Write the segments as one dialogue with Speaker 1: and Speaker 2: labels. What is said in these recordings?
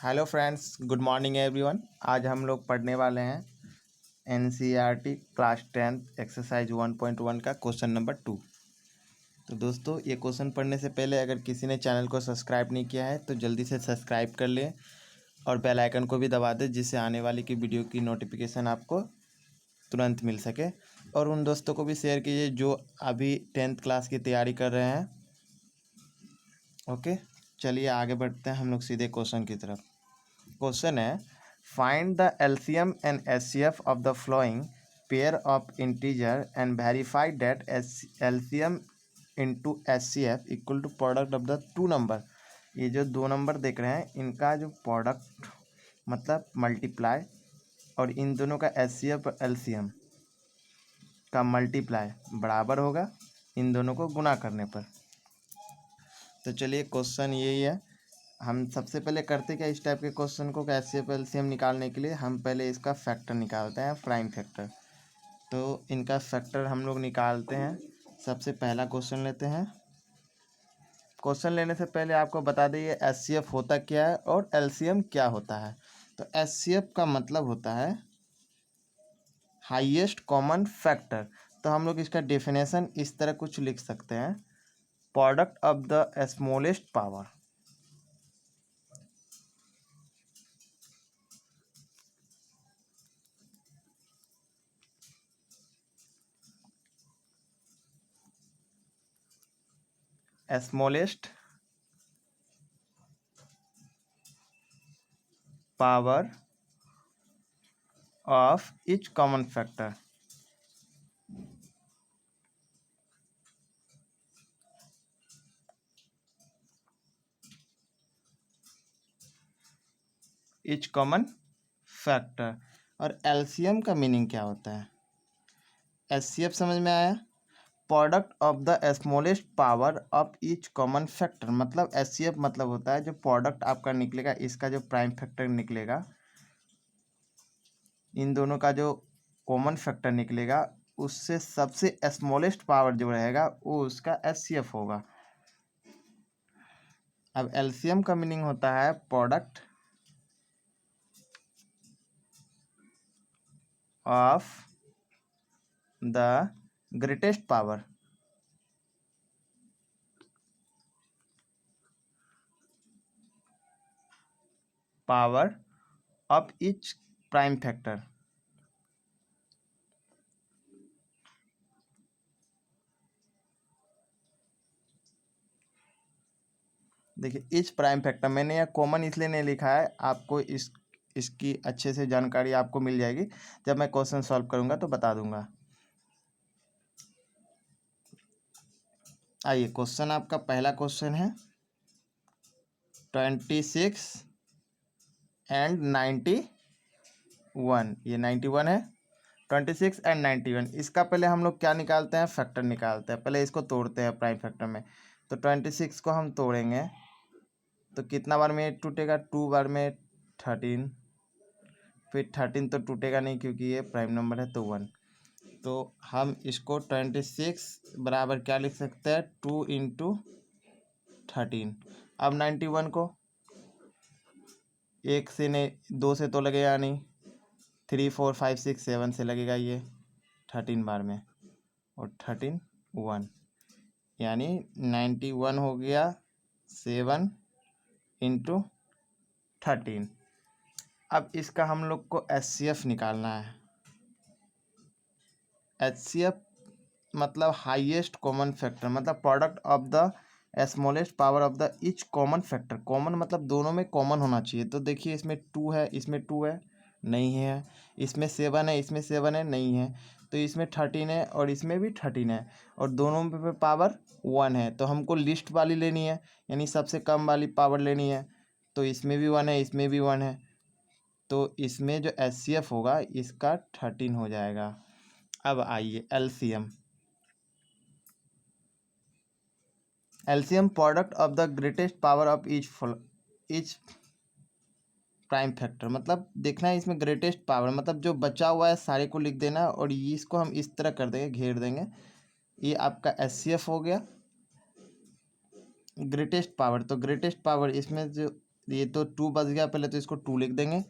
Speaker 1: Hello friends, good morning everyone. आज हम लोग पढ़ने वाले हैं एनसीईआरटी क्लास 10th एक्सरसाइज 1.1 का क्वेश्चन नंबर 2। तो दोस्तों, ये क्वेश्चन पढ़ने से पहले अगर किसी ने चैनल को सब्सक्राइब नहीं किया है तो जल्दी से सब्सक्राइब कर लें और बेल आइकन को भी दबा दें, जिससे आने वाली की वीडियो की नोटिफिकेशन आपको तुरंत मिल सके। और उन दोस्तों को भी शेयर कीजिए जो अभी 10th क्लास की तैयारी कर रहे हैं। ओके, चलिए आगे बढ़ते हैं हम लोग सीधे क्वेश्चन की तरफ। क्वेश्चन है, find the LCM and HCF of the following pair of integer and verify that LCM into HCF equal to product of the two number. ये जो दो नंबर देख रहे हैं, इनका जो प्रोडक्ट मतलब मल्टीप्लाई, और इन दोनों का एचसीएफ और एलसीएम का मल्टीप्लाई बराबर होगा इन दोनों को गुना करने पर। तो चलिए, क्वेश्चन यही है। हम सबसे पहले करते क्या, इस टाइप के क्वेश्चन को एचसीएफ एलसीएम निकालने के लिए हम पहले इसका फैक्टर निकालते हैं, प्राइम फैक्टर। तो इनका फैक्टर हम लोग निकालते हैं। सबसे पहला क्वेश्चन लेते हैं। क्वेश्चन लेने से पहले आपको बता दें ये एचसीएफ होता क्या है और एलसीएम क्या होता है। तो एचसीएफ का मतलब होता है हाईएस्ट कॉमन फैक्टर। तो हम लोग इसका डेफिनेशन इस तरह कुछ लिख सकते हैं, product of the smallest power. Smallest power of each common factor. each common factor. और एलसीएम का मीनिंग क्या होता है? एचसीएफ समझ में आया, product of the smallest power of each common factor. मतलब एचसीएफ मतलब होता है जो प्रोडक्ट आपका निकलेगा, इसका जो प्राइम फैक्टर निकलेगा, इन दोनों का जो कॉमन फैक्टर निकलेगा, उससे सबसे स्मॉलेस्ट पावर जो रहेगा वो उसका एचसीएफ होगा। अब एलसीएम का मीनिंग होता है product of the greatest power of each prime factor. देखिए, इच प्राइम फैक्टर मैंने यह कॉमन इसलिए नहीं लिखा है, आपको इसकी अच्छे से जानकारी आपको मिल जाएगी। जब मैं क्वेश्चन सॉल्व करूंगा तो बता दूंगा। आइए, क्वेश्चन आपका पहला क्वेश्चन है 26 एंड 91। ये 91 है, 26 एंड 91। इसका पहले हम लोग क्या निकालते हैं, फैक्टर निकालते हैं। पहले इसको तोड़ते हैं प्राइम फैक्टर में। तो 26 को हम तोड़ेंगे तो कितना बार में टूटेगा, 2 बार में 13, फिर 13 तो टूटेगा नहीं क्योंकि ये प्राइम नंबर है, तो 1। तो हम इसको 26 बराबर क्या लिख सकते हैं, 2 इंटू 13। अब 91 को 1 से नहीं, 2 से तो लगेगा नहीं, 3 4 5 6 7 से लगेगा ये 13 बार में, और 13 1, यानी 91 हो गया 7 इंटू 13। अब इसका हम लोग को एचसीएफ निकालना है। एचसीएफ मतलब हाईएस्ट कॉमन फैक्टर, मतलब product of the smallest power of the each common factor. Common मतलब दोनों में कॉमन होना चाहिए। तो देखिए, इसमें 2 है, इसमें 2 है, नहीं है। इसमें 7 है, इसमें 7 है, नहीं है। तो इसमें 13 है और इसमें भी 13 है, और दोनों पे पावर 1 है। तो हमको लिस्ट वाली लेनी है, यानी सबसे कम वाली पावर लेनी है। तो इसमें भी 1 है, इसमें भी 1 है। तो इसमें जो एचसीएफ होगा इसका 13 हो जाएगा। अब आइए LCM. LCM product of the greatest power of each prime factor. मतलब देखना है इसमें ग्रेटेस्ट पावर, मतलब जो बचा हुआ है सारे को लिख देना, और इसको हम इस तरह कर देंगे, घेर देंगे। ये आपका एचसीएफ हो गया ग्रेटेस्ट पावर। तो ग्रेटेस्ट पावर इसमें जो ये तो 2 बच गया, पहले तो इसको 2 लिख देंगे,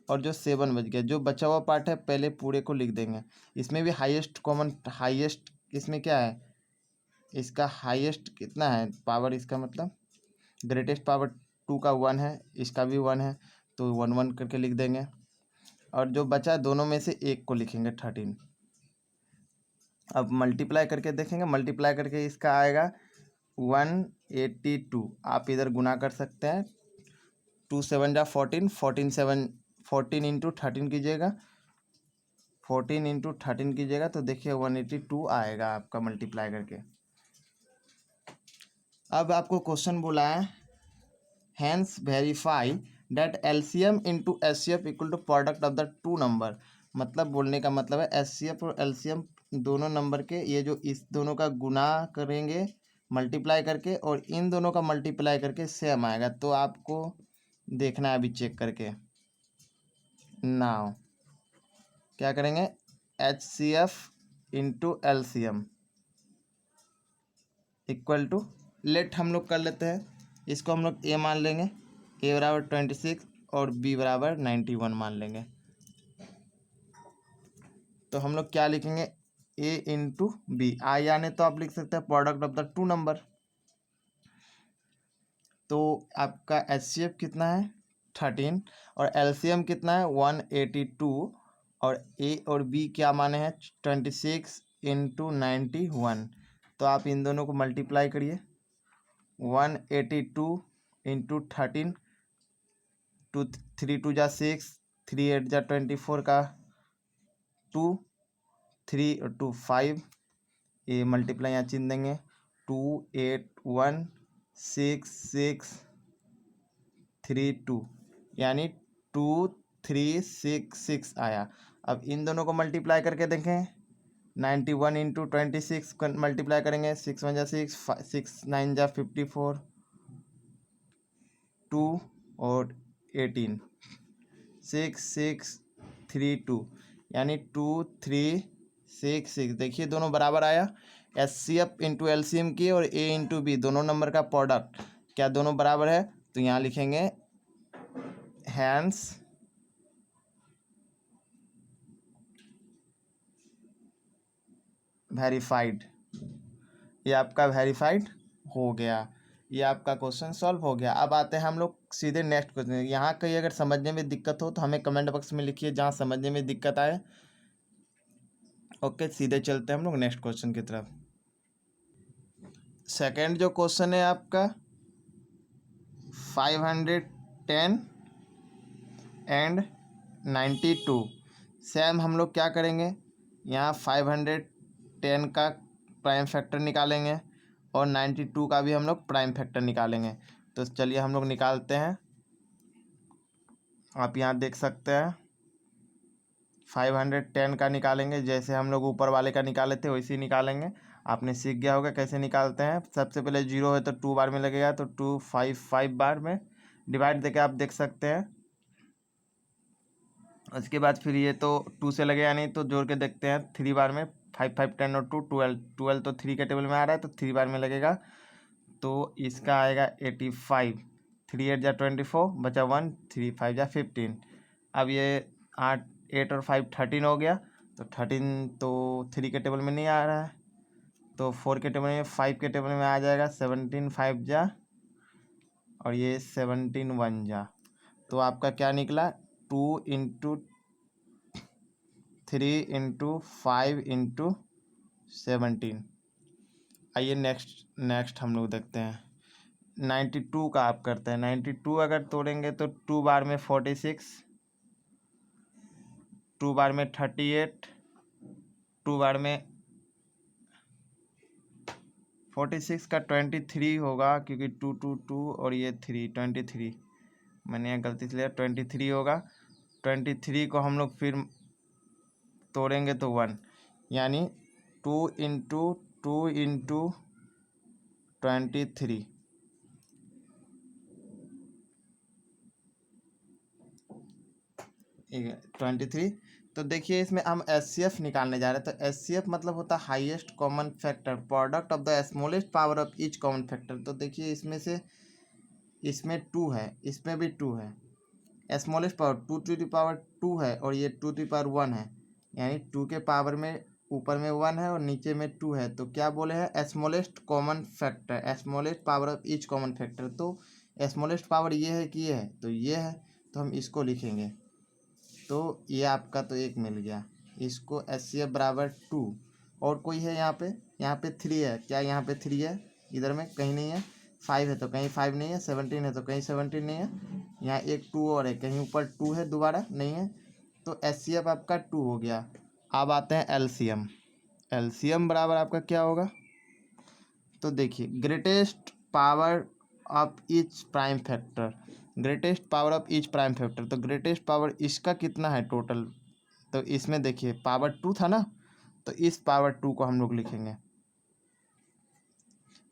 Speaker 1: और जो 7 बच गया, जो बचा हुआ पार्ट है पहले पूरे को लिख देंगे। इसमें भी हाईएस्ट इसमें क्या है, इसका हाईएस्ट कितना है पावर, इसका मतलब ग्रेटेस्ट पावर 2 का 1 है, इसका भी 1 है, तो 1 1 करके लिख देंगे, और जो बचा दोनों में से एक को लिखेंगे 13। अब मल्टीप्लाई करके देखेंगे, मल्टीप्लाई करके इसका आएगा 182। आप इधर गुना कर सकते हैं, 2 7 जा 14, 14 इंटू 13 कीजिएगा, 14 इंटू 13 कीजिएगा, तो देखिए 182 आएगा आपका मल्टीप्लाई करके। अब आपको क्वेश्चन बोला है hence verify that LCM into HCF equal to product of the two number. मतलब बोलने का मतलब है एचसीएफ और एलसीएम दोनों नंबर के, ये जो इस दोनों का गुना करेंगे मल्टीप्लाई करके, और इन दोनों का मल्टीप्लाई करके सेम आएगा। तो आपको देखना है अभी चेक करके। नाउ क्या करेंगे, H C F into L C M equal to, let हम लोग कर लेते हैं, इसको हम लोग ए मान लेंगे, ए बराबर 26 और बी बराबर 91 मान लेंगे। तो हम लोग क्या लिखेंगे, ए इंटू बी, आई आने तो आप लिख सकते हैं product of the two number. तो आपका एच सी एफ कितना है 13, और एल सी एम कितना है 182, और ए और बी क्या माने हैं 26 इंटू 91। तो आप इन दोनों को मल्टीप्लाई करिए, 182 इंटू 13, 2 3 2 जा 6, 3 8 जा 24 का 2, 3 और 2 5, ये मल्टीप्लाई यहाँ चिन्ह देंगे, 2 8 1 6 6 3 2, यानी 2 3 6 6 आया। अब इन दोनों को मल्टीप्लाई करके देखें, 91 इंटू 26 मल्टीप्लाई करेंगे, 6 1 जा 6, 6 9 जा 54, 2 और 18, 6 6 3 2, यानी 2 3 6 6। देखिए दोनों बराबर आया। H C F into L C M की और ए इंटू बी दोनों नंबर का प्रोडक्ट क्या दोनों बराबर है, तो यहाँ लिखेंगे हैंस वेरीफाइड। ये आपका वेरीफाइड हो गया, ये आपका क्वेश्चन सॉल्व हो गया। अब आते हैं हम लोग सीधे नेक्स्ट क्वेश्चन। यहाँ कहीं अगर समझने में दिक्कत हो तो हमें कमेंट बॉक्स में लिखिए जहाँ समझने में दिक्कत आए। ओके, सीधे चलते हैं हम लोग नेक्स्ट क्वेश्चन की तरफ। सेकंड जो क्वेश्चन है आपका 510 एंड 92। सेम हम लोग क्या करेंगे, यहाँ 510 का प्राइम फैक्टर निकालेंगे और 92 का भी हम लोग प्राइम फैक्टर निकालेंगे। तो चलिए हम लोग निकालते हैं। आप यहाँ देख सकते हैं 510 का निकालेंगे, जैसे हम लोग ऊपर वाले का निकाले थे वैसे ही निकालेंगे। आपने सीख गया होगा कैसे निकालते हैं। सबसे पहले 0 है तो 2 बार में लगेगा, तो 2 5 5 बार में डिवाइड देके आप देख सकते हैं। उसके बाद फिर ये तो 2 से लगेगा नहीं, तो जोड़ के देखते हैं 3 बार में, 5 5 10 और 2 12 12, तो 3 के टेबल में आ रहा है तो 3 बार में लगेगा, तो इसका आएगा 85। 3 8 जा 24, बचा 1, 3 5 जा 15। अब ये 8 और 5 13 हो गया, तो 13 तो 3 के टेबल में नहीं आ रहा है, तो 4 के टेबल में, 5 के टेबल में आ जाएगा। 17 5 जा और ये 17 1 जा, तो आपका क्या निकला 2 इंटू 3 इंटू 5 इंटू 17। आइए नेक्स्ट हम लोग देखते हैं 92 का। आप करते हैं 92, अगर तोड़ेंगे तो 2 बार में 46, 2 बार में 38, 2 बार में 46 का 23 होगा, क्योंकि 2 2 2 और ये 3 23, मैंने यहाँ गलती से लिया, 23 होगा। 23 को हम लोग फिर तोड़ेंगे तो 1, यानी 2 इंटू 2 इंटू 23, 23। तो देखिए इसमें हम एच सी एफ निकालने जा रहे हैं, तो एच सी एफ मतलब होता है highest common factor, product of the smallest power of each common factor. तो देखिए इसमें से इसमें 2 है, इसमें भी 2 है। Smallest power 2 to the power 2 है और ये 2 टू द पावर 1 है, यानी 2 के पावर में ऊपर में 1 है और नीचे में 2 है। तो क्या बोले हैं, smallest common factor, smallest power of each common factor. तो स्मॉलेस्ट पावर ये है कि ये है, तो ये है, तो हम इसको लिखेंगे। तो ये आपका तो एक मिल गया, इसको HCF बराबर 2। और कोई है यहाँ पे 3 है, क्या यहाँ पे 3 है, इधर में कहीं नहीं है। 5 है तो कहीं 5 नहीं है, 17 है तो कहीं 17 नहीं है, यहाँ एक 2 और है, कहीं ऊपर 2 है दोबारा नहीं है। तो HCF आपका 2 हो गया। अब आते हैं LCM। LCM बराबर आपका क्या होगा, तो देखिए greatest power of each prime factor, greatest power of each prime factor, तो ग्रेटेस्ट पावर इसका कितना है टोटल, तो इसमें देखिए पावर 2 था ना, तो इस पावर 2 को हम लोग लिखेंगे।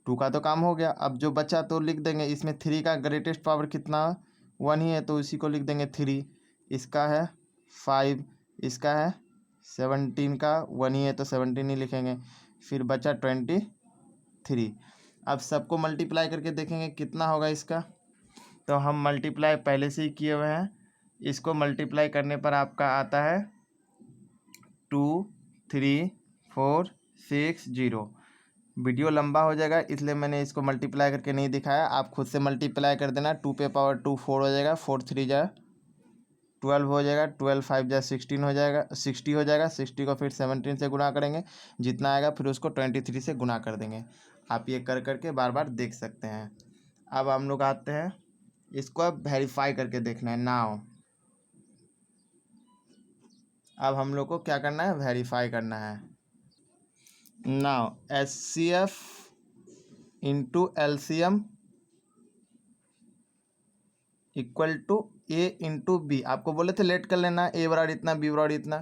Speaker 1: 2 का तो काम हो गया, अब जो बचा तो लिख देंगे। इसमें 3 का ग्रेटेस्ट पावर कितना, 1 ही है, तो इसी को लिख देंगे 3। इसका है 5, इसका है 17, का 1 ही है तो 17 ही लिखेंगे। फिर बचा 23। अब सबको मल्टीप्लाई करके देखेंगे कितना होगा इसका, तो हम मल्टीप्लाई पहले से ही किए हुए हैं। इसको मल्टीप्लाई करने पर आपका आता है 2 3 4 6 0। वीडियो लंबा हो जाएगा इसलिए मैंने इसको मल्टीप्लाई करके नहीं दिखाया, आप खुद से मल्टीप्लाई कर देना। 2 पे पावर 2 4 हो जाएगा, 4 3 जा 12 हो जाएगा, 12 5 जा 16 हो जाएगा, 60 हो जाएगा। 60 को फिर 17 से गुना करेंगे, जितना आएगा फिर उसको 23 से गुना कर देंगे। आप ये कर करके बार बार देख सकते हैं। अब हम लोग आते हैं, इसको अब वेरीफाई करके देखना है नाउ। अब हम लोग को क्या करना है, वेरीफाई करना है। Now HCF into LCM equal to A into B. आपको बोले थे लेट कर लेना, A बराबर इतना, B बराबर इतना,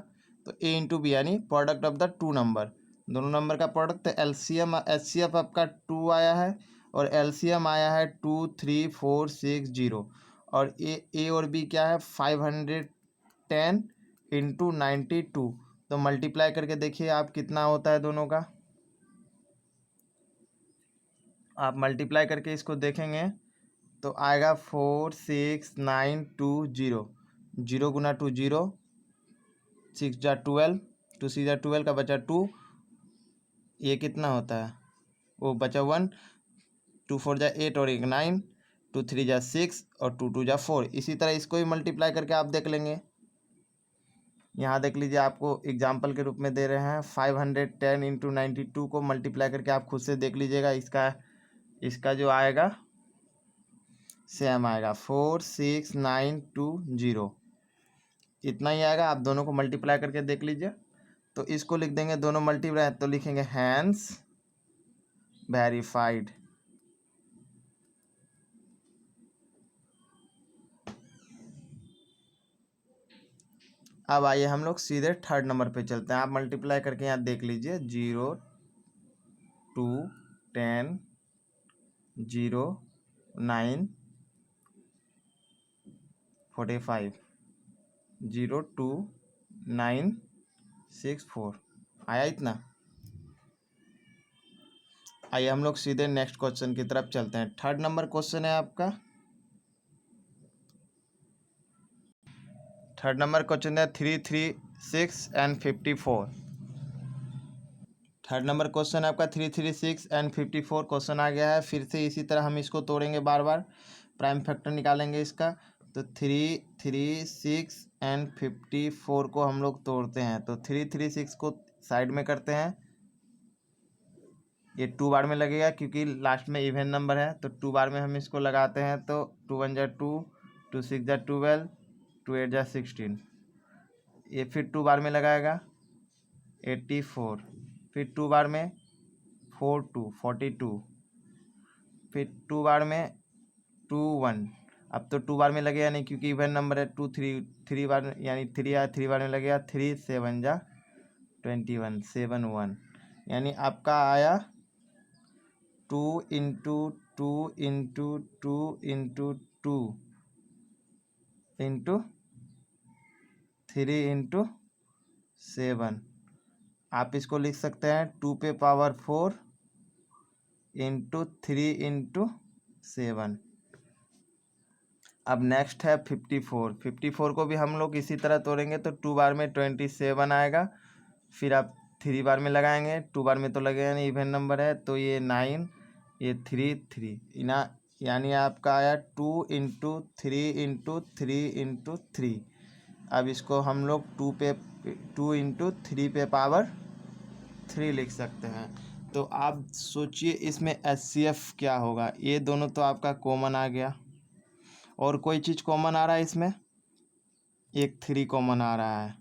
Speaker 1: तो A इंटू बी यानी प्रोडक्ट ऑफ द 2 नंबर, दोनों नंबर का प्रोडक्ट। तो LCM HCF आपका 2 आया है और LCM आया है 2 3 4 6 0। और A और B क्या है, 510 इंटू 92। तो मल्टीप्लाई करके देखिए आप कितना होता है दोनों का। आप मल्टीप्लाई करके इसको देखेंगे तो आएगा 46920। 0 गुना 2 0, 6 जा 12, 2 6 जा 12 का बचा 2, ये कितना होता है, वो बचा 1, 2 4 जा 8 और 1 9, 2 3 जा 6 और 2 2 जा 4। इसी तरह इसको भी मल्टीप्लाई करके आप देख लेंगे। यहाँ देख लीजिए, आपको एग्जाम्पल के रूप में दे रहे हैं 510 इंटू 92 को मल्टीप्लाई करके आप खुद से देख लीजिएगा। इसका जो आएगा सेम आएगा 46920, इतना ही आएगा। आप दोनों को मल्टीप्लाई करके देख लीजिए। तो इसको लिख देंगे, दोनों मल्टीप्लाई तो लिखेंगे हैंस वेरीफाइड। अब आइए हम लोग सीधे थर्ड नंबर पे चलते हैं। आप मल्टीप्लाई करके यहाँ देख लीजिए, 0 2 10 0 9 45 0 2 9 6 4 आया इतना। आइए हम लोग सीधे नेक्स्ट क्वेश्चन की तरफ चलते हैं। थर्ड नंबर क्वेश्चन है आपका, थर्ड नंबर क्वेश्चन है 336 एंड 54। थर्ड नंबर क्वेश्चन आपका 336 एंड 54 क्वेश्चन आ गया है। फिर से इसी तरह हम इसको तोड़ेंगे, बार बार प्राइम फैक्टर निकालेंगे इसका। तो 336 एंड 54 को हम लोग तोड़ते हैं, तो 336 को साइड में करते हैं, ये 2 बार में लगेगा क्योंकि लास्ट में इवन नंबर है। तो 2 बार में हम इसको लगाते हैं, तो 2 1 जा 2, 2 6 जा 12, 2 8 जा 16। ये फिर 2 बार में लगाएगा 84, फिर 2 बार में 4 2 42, फिर 2 बार में 2 1। अब तो 2 बार में लगेगा नहीं क्योंकि इवन नंबर है। 2 3 3 बार यानी 3 आया, 3 बार में लगेगा 3 7 जा 21 7 1, यानी आपका आया 2 into 2 into 2 into 2 into 3 into 7। आप इसको लिख सकते हैं 2 पे पावर 4 इंटू 3 इंटू 7। अब नेक्स्ट है 54। 54 को भी हम लोग इसी तरह तोड़ेंगे तो 2 बार में 27 आएगा। फिर आप 3 बार में लगाएंगे, 2 बार में तो लगेगा नहीं, इवन नंबर है तो ये 9, ये 3 3 इना, यानी आपका आया 2 इंटू 3 इंटू 3 इंटू 3। अब इसको हम लोग 2 इंटू 3 पे पावर 3 लिख सकते हैं। तो आप सोचिए इसमें HCF क्या होगा। ये दोनों तो आपका कॉमन आ गया, और कोई चीज़ कॉमन आ रहा है इसमें, एक 3 कॉमन आ रहा है।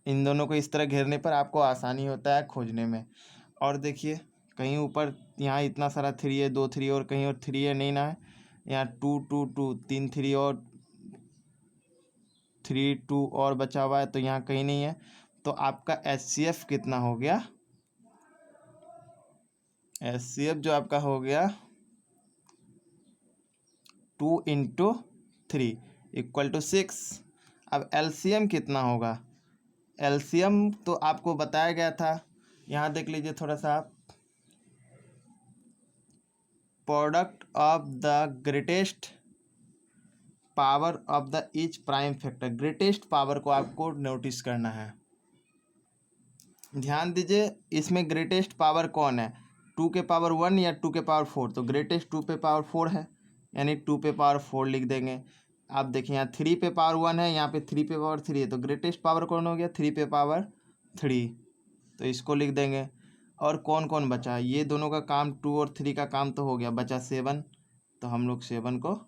Speaker 1: इन दोनों को इस तरह घेरने पर आपको आसानी होता है खोजने में। और देखिए कहीं ऊपर यहाँ इतना सारा 3 है, 2 3 और कहीं और 3 है, नहीं ना है। यहाँ 2 2 2 3 3 और 3 2 और बचा हुआ है, तो यहाँ कहीं नहीं है। तो आपका HCF कितना हो गया, HCF जो आपका हो गया 2 इंटू 3 इक्वल टू 6। अब LCM कितना होगा, LCM तो आपको बताया गया था, यहाँ देख लीजिए थोड़ा सा आप। Product of the greatest power of the each prime factor, greatest power को आपको नोटिस करना है। ध्यान दीजिए इसमें ग्रेटेस्ट पावर कौन है, 2 के पावर 1 या 2 के पावर 4। तो ग्रेटेस्ट 2 पे पावर 4 है, यानी 2 पे पावर 4 लिख देंगे। आप देखिए यहाँ 3 पे पावर 1 है, यहाँ पे 3 पे पावर 3 है, तो ग्रेटेस्ट पावर कौन हो गया, 3 पे पावर 3, तो इसको लिख देंगे। और कौन कौन बचा, ये दोनों का काम 2 और 3 का काम तो हो गया, बचा 7, तो हम लोग 7 को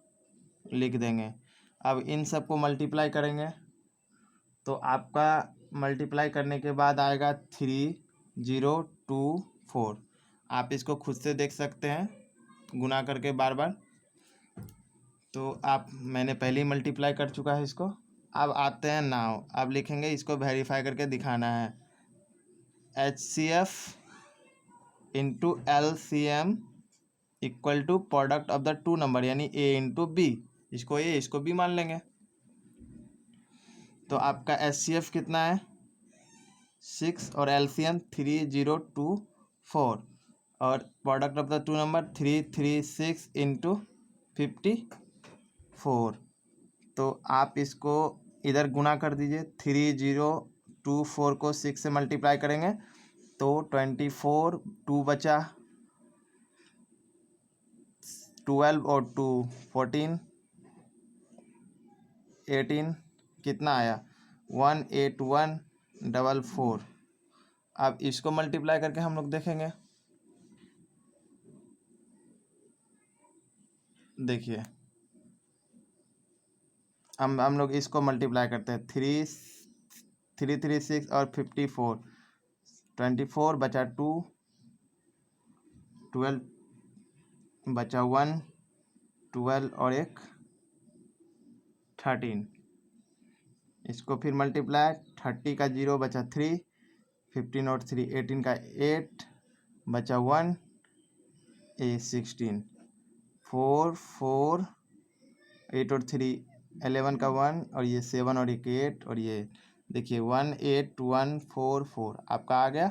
Speaker 1: लिख देंगे। अब इन सब को मल्टीप्लाई करेंगे तो आपका मल्टीप्लाई करने के बाद आएगा 3024। आप इसको खुद से देख सकते हैं गुना करके बार बार। तो आप, मैंने पहले ही मल्टीप्लाई कर चुका है इसको। अब आते हैं नाउ, अब लिखेंगे इसको वेरीफाई करके दिखाना है। HCF into LCM equal to product of the 2 number, यानी A इंटू B। इसको A इसको B मान लेंगे। तो आपका HCF कितना है 6 और LCM 3024 और product of the 2 number 336 into 54। तो आप इसको इधर गुना कर दीजिए, 3024 को 6 से मल्टीप्लाई करेंगे तो 24, 2 बचा, 12 और 2 14, 18, कितना आया 18144। अब इसको मल्टीप्लाई करके हम लोग देखेंगे, देखिए हम लोग इसको मल्टीप्लाई करते हैं, 336 और 54, 24 बचा 2, 12 बचा 1, 12 और 1 13। इसको फिर मल्टीप्लाई, 30 का 0 बचा 3, 15 और 3 18 का 8 बचा 1, 16, 4 4 8 और 3 11 का 1 और ये 7 और एक 8 और ये देखिए 18144 आपका आ गया।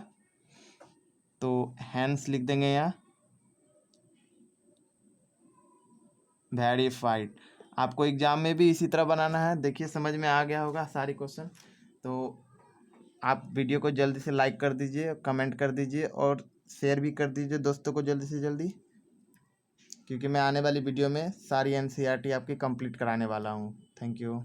Speaker 1: तो हैंस लिख देंगे यहाँ वेरीफाइड। आपको एग्जाम में भी इसी तरह बनाना है। देखिए समझ में आ गया होगा सारी क्वेश्चन। तो आप वीडियो को जल्दी से लाइक कर दीजिए, कमेंट कर दीजिए और शेयर भी कर दीजिए दोस्तों को जल्दी से जल्दी, क्योंकि मैं आने वाली वीडियो में सारी NCERT आपकी कंप्लीट कराने वाला हूँ। Thank you.